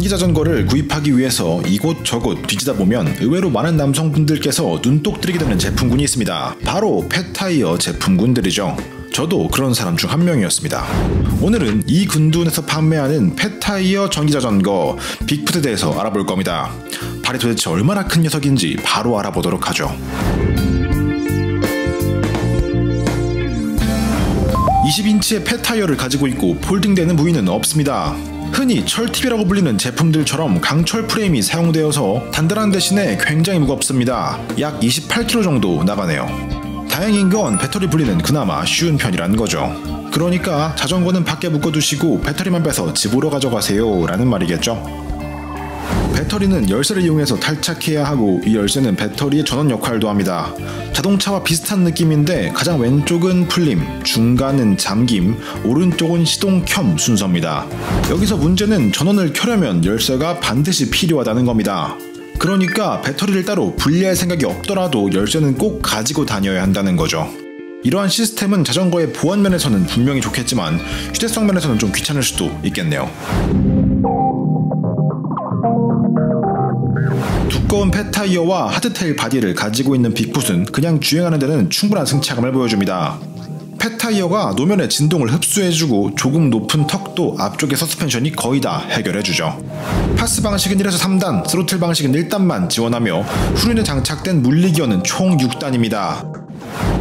전기자전거를 구입하기 위해서 이곳저곳 뒤지다 보면 의외로 많은 남성분들께서 눈독 들이게 되는 제품군이 있습니다. 바로 펫타이어 제품군들이죠. 저도 그런 사람 중 한 명이었습니다. 오늘은 이 군두에서 판매하는 펫타이어 전기자전거 빅풋에 대해서 알아볼 겁니다. 발이 도대체 얼마나 큰 녀석인지 바로 알아보도록 하죠. 20인치의 펫타이어를 가지고 있고 폴딩되는 부위는 없습니다. 흔히 철팁이라고 불리는 제품들처럼 강철 프레임이 사용되어서 단단한 대신에 굉장히 무겁습니다. 약 28kg 정도 나가네요. 다행인 건 배터리 분리는 그나마 쉬운 편이라는 거죠. 그러니까 자전거는 밖에 묶어두시고 배터리만 빼서 집으로 가져가세요 라는 말이겠죠. 배터리는 열쇠를 이용해서 탈착해야 하고 이 열쇠는 배터리의 전원 역할도 합니다. 자동차와 비슷한 느낌인데 가장 왼쪽은 풀림, 중간은 잠김, 오른쪽은 시동 켬 순서입니다. 여기서 문제는 전원을 켜려면 열쇠가 반드시 필요하다는 겁니다. 그러니까 배터리를 따로 분리할 생각이 없더라도 열쇠는 꼭 가지고 다녀야 한다는 거죠. 이러한 시스템은 자전거의 보안 면에서는 분명히 좋겠지만 휴대성 면에서는 좀 귀찮을 수도 있겠네요. 두꺼운 펫타이어와 하드테일 바디를 가지고 있는 빅풋은 그냥 주행하는 데는 충분한 승차감을 보여줍니다. 펫타이어가 노면의 진동을 흡수해주고 조금 높은 턱도 앞쪽의 서스펜션이 거의 다 해결해주죠. 파스 방식은 1에서 3단, 스로틀 방식은 1단만 지원하며 후륜에 장착된 물리기어는 총 6단입니다.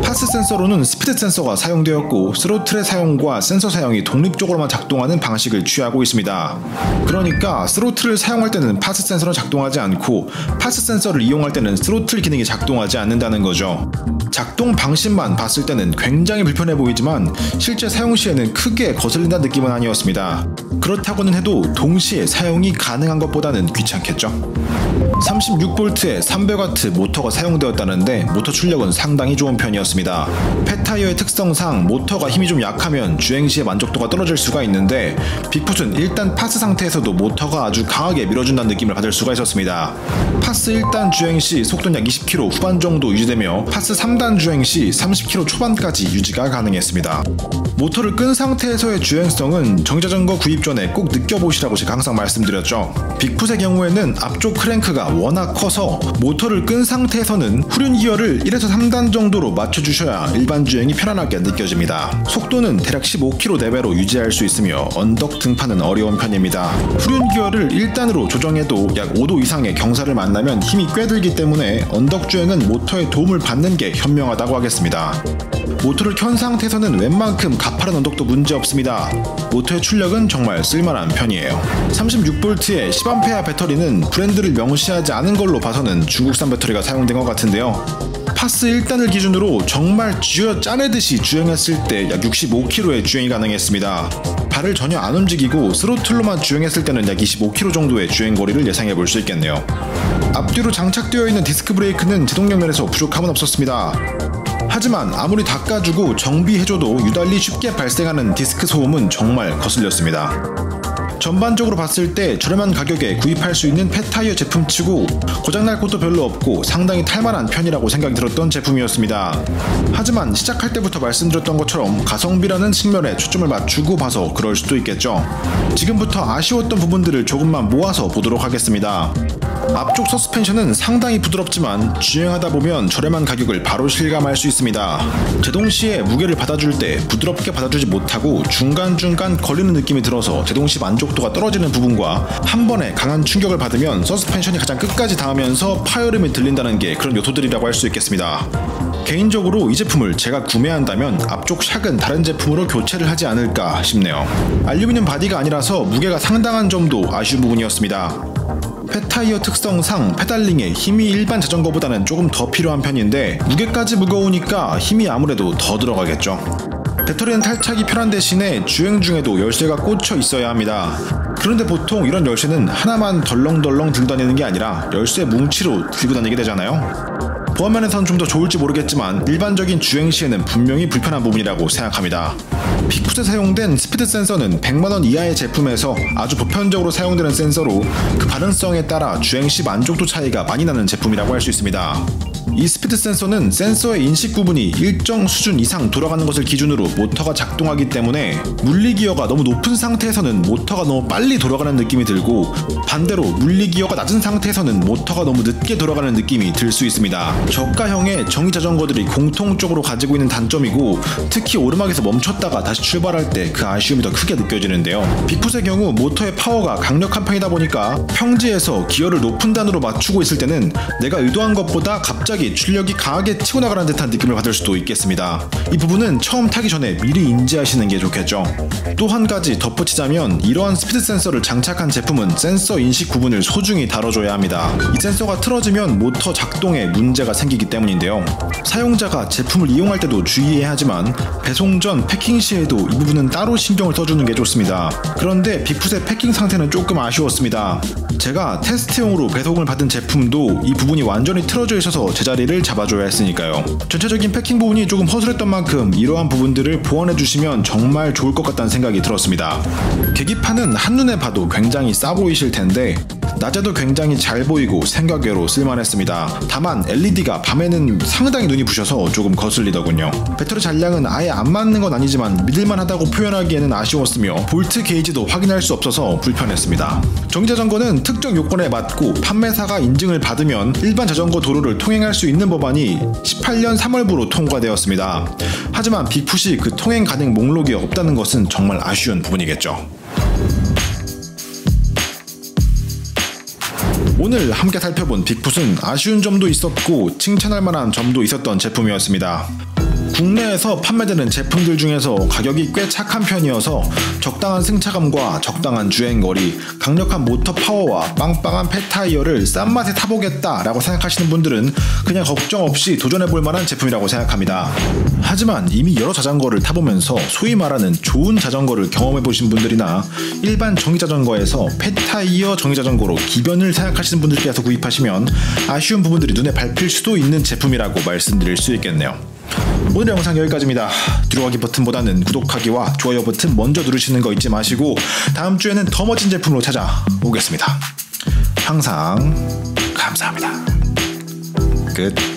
파스 센서로는 스피드 센서가 사용되었고 스로틀의 사용과 센서 사용이 독립적으로만 작동하는 방식을 취하고 있습니다. 그러니까 스로틀을 사용할 때는 파스 센서는 작동하지 않고 파스 센서를 이용할 때는 스로틀 기능이 작동하지 않는다는 거죠. 작동 방식만 봤을 때는 굉장히 불편해 보이지만 실제 사용 시에는 크게 거슬린다는 느낌은 아니었습니다. 그렇다고는 해도 동시에 사용이 가능한 것보다는 귀찮겠죠. 36V의 300W 모터가 사용되었다는데 모터 출력은 상당히 좋은 편이었습니다. 펫타이어의 특성상 모터가 힘이 좀 약하면 주행시의 만족도가 떨어질 수가 있는데 빅풋은 일단 파스 상태에서도 모터가 아주 강하게 밀어준다는 느낌을 받을 수가 있었습니다. 파스 1단 주행시 속도는 약 20km 후반 정도 유지되며 파스 3단 주행시 30km 초반까지 유지가 가능했습니다. 모터를 끈 상태에서의 주행성은 전기자전거 구입 전에 꼭 느껴보시라고 제가 항상 말씀드렸죠. 빅풋의 경우에는 앞쪽 크랭크가 워낙 커서 모터를 끈 상태에서는 후륜 기어를 1에서 3단 정도로 맞춰주셔야 일반 주행이 편안하게 느껴집니다. 속도는 대략 15km 내외로 유지할 수 있으며 언덕 등판은 어려운 편입니다. 후륜 기어를 1단으로 조정해도 약 5도 이상의 경사를 만나면 힘이 꽤 들기 때문에 언덕 주행은 모터의 도움을 받는 게 현명하다고 하겠습니다. 모터를 켠 상태에서는 웬만큼 가파른 언덕도 문제없습니다. 모터의 출력은 정말 쓸만한 편이에요. 36V의 10A 배터리는 브랜드를 명시하지 않은 걸로 봐서는 중국산 배터리가 사용된 것 같은데요. 파스 1단을 기준으로 정말 쥐어 짜내듯이 주행했을 때 약 65km의 주행이 가능했습니다. 발을 전혀 안 움직이고 스로틀로만 주행했을 때는 약 25km 정도의 주행거리를 예상해 볼 수 있겠네요. 앞뒤로 장착되어 있는 디스크 브레이크는 제동력 면에서 부족함은 없었습니다. 하지만 아무리 닦아주고 정비해줘도 유달리 쉽게 발생하는 디스크 소음은 정말 거슬렸습니다. 전반적으로 봤을 때 저렴한 가격에 구입할 수 있는 펫타이어 제품치고 고장날 것도 별로 없고 상당히 탈만한 편이라고 생각이 들었던 제품이었습니다. 하지만 시작할 때부터 말씀드렸던 것처럼 가성비라는 측면에 초점을 맞추고 봐서 그럴 수도 있겠죠. 지금부터 아쉬웠던 부분들을 조금만 모아서 보도록 하겠습니다. 앞쪽 서스펜션은 상당히 부드럽지만 주행하다 보면 저렴한 가격을 바로 실감할 수 있습니다. 제동 시에 무게를 받아줄 때 부드럽게 받아주지 못하고 중간중간 걸리는 느낌이 들어서 제동 시 만족도가 떨어지는 부분과 한 번에 강한 충격을 받으면 서스펜션이 가장 끝까지 닿으면서 파열음이 들린다는 게 그런 요소들이라고 할 수 있겠습니다. 개인적으로 이 제품을 제가 구매한다면 앞쪽 샥은 다른 제품으로 교체를 하지 않을까 싶네요. 알루미늄 바디가 아니라서 무게가 상당한 점도 아쉬운 부분이었습니다. 펫타이어 특성상 페달링에 힘이 일반 자전거보다는 조금 더 필요한 편인데 무게까지 무거우니까 힘이 아무래도 더 들어가겠죠. 배터리는 탈착이 편한 대신에 주행 중에도 열쇠가 꽂혀 있어야 합니다. 그런데 보통 이런 열쇠는 하나만 덜렁덜렁 들고 다니는 게 아니라 열쇠 뭉치로 들고 다니게 되잖아요. 보안면에서는 좀 더 좋을지 모르겠지만 일반적인 주행 시에는 분명히 불편한 부분이라고 생각합니다. 빅풋에 사용된 스피드 센서는 100만원 이하의 제품에서 아주 보편적으로 사용되는 센서로 그 반응성에 따라 주행 시 만족도 차이가 많이 나는 제품이라고 할 수 있습니다. 이 스피드 센서는 센서의 인식 부분이 일정 수준 이상 돌아가는 것을 기준으로 모터가 작동하기 때문에 물리기어가 너무 높은 상태에서는 모터가 너무 빨리 돌아가는 느낌이 들고, 반대로 물리기어가 낮은 상태에서는 모터가 너무 늦게 돌아가는 느낌이 들 수 있습니다. 저가형의 정의자전거들이 공통적으로 가지고 있는 단점이고, 특히 오르막에서 멈췄다가 다시 출발할 때 그 아쉬움이 더 크게 느껴지는데요. 빅풋의 경우 모터의 파워가 강력한 편이다 보니까 평지에서 기어를 높은 단으로 맞추고 있을 때는 내가 의도한 것보다 갑자기 출력이 강하게 치고 나가는 듯한 느낌을 받을 수도 있겠습니다. 이 부분은 처음 타기 전에 미리 인지하시는 게 좋겠죠. 또 한 가지 덧붙이자면, 이러한 스피드 센서를 장착한 제품은 센서 인식 부분을 소중히 다뤄줘야 합니다. 이 센서가 틀어지면 모터 작동에 문제가 생기기 때문인데요. 사용자가 제품을 이용할 때도 주의해야 하지만 배송 전 패킹 시에도 이 부분은 따로 신경을 써주는 게 좋습니다. 그런데 빅풋의 패킹 상태는 조금 아쉬웠습니다. 제가 테스트용으로 배송을 받은 제품도 이 부분이 완전히 틀어져 있어서 제자리를 잡아줘야 했으니까요. 전체적인 패킹 부분이 조금 허술했던 만큼 이러한 부분들을 보완해주시면 정말 좋을 것 같다는 생각이 들었습니다. 계기판은 한눈에 봐도 굉장히 싸 보이실 텐데 낮에도 굉장히 잘 보이고 생각외로 쓸만했습니다. 다만 LED가 밤에는 상당히 눈이 부셔서 조금 거슬리더군요. 배터리 잔량은 아예 안 맞는 건 아니지만 믿을만하다고 표현하기에는 아쉬웠으며 볼트 게이지도 확인할 수 없어서 불편했습니다. 정의자전거는 특정 요건에 맞고 판매사가 인증을 받으면 일반 자전거 도로를 통행할 수 있는 법안이 18년 3월부로 통과되었습니다. 하지만 빅풋이 그 통행 가능 목록이 없다는 것은 정말 아쉬운 부분이겠죠. 오늘 함께 살펴본 빅풋은 아쉬운 점도 있었고 칭찬할 만한 점도 있었던 제품이었습니다. 국내에서 판매되는 제품들 중에서 가격이 꽤 착한 편이어서 적당한 승차감과 적당한 주행거리, 강력한 모터 파워와 빵빵한 폐타이어를 싼 맛에 타보겠다 라고 생각하시는 분들은 그냥 걱정 없이 도전해볼 만한 제품이라고 생각합니다. 하지만 이미 여러 자전거를 타보면서 소위 말하는 좋은 자전거를 경험해보신 분들이나 일반 정의자전거에서 폐타이어 정의자전거로 기변을 생각하시는 분들께서 구입하시면 아쉬운 부분들이 눈에 밟힐 수도 있는 제품이라고 말씀드릴 수 있겠네요. 오늘 영상 여기까지입니다. 뒤로 가기 버튼보다는 구독하기와 좋아요 버튼 먼저 누르시는 거 잊지 마시고 다음 주에는 더 멋진 제품으로 찾아오겠습니다. 항상 감사합니다. 끝.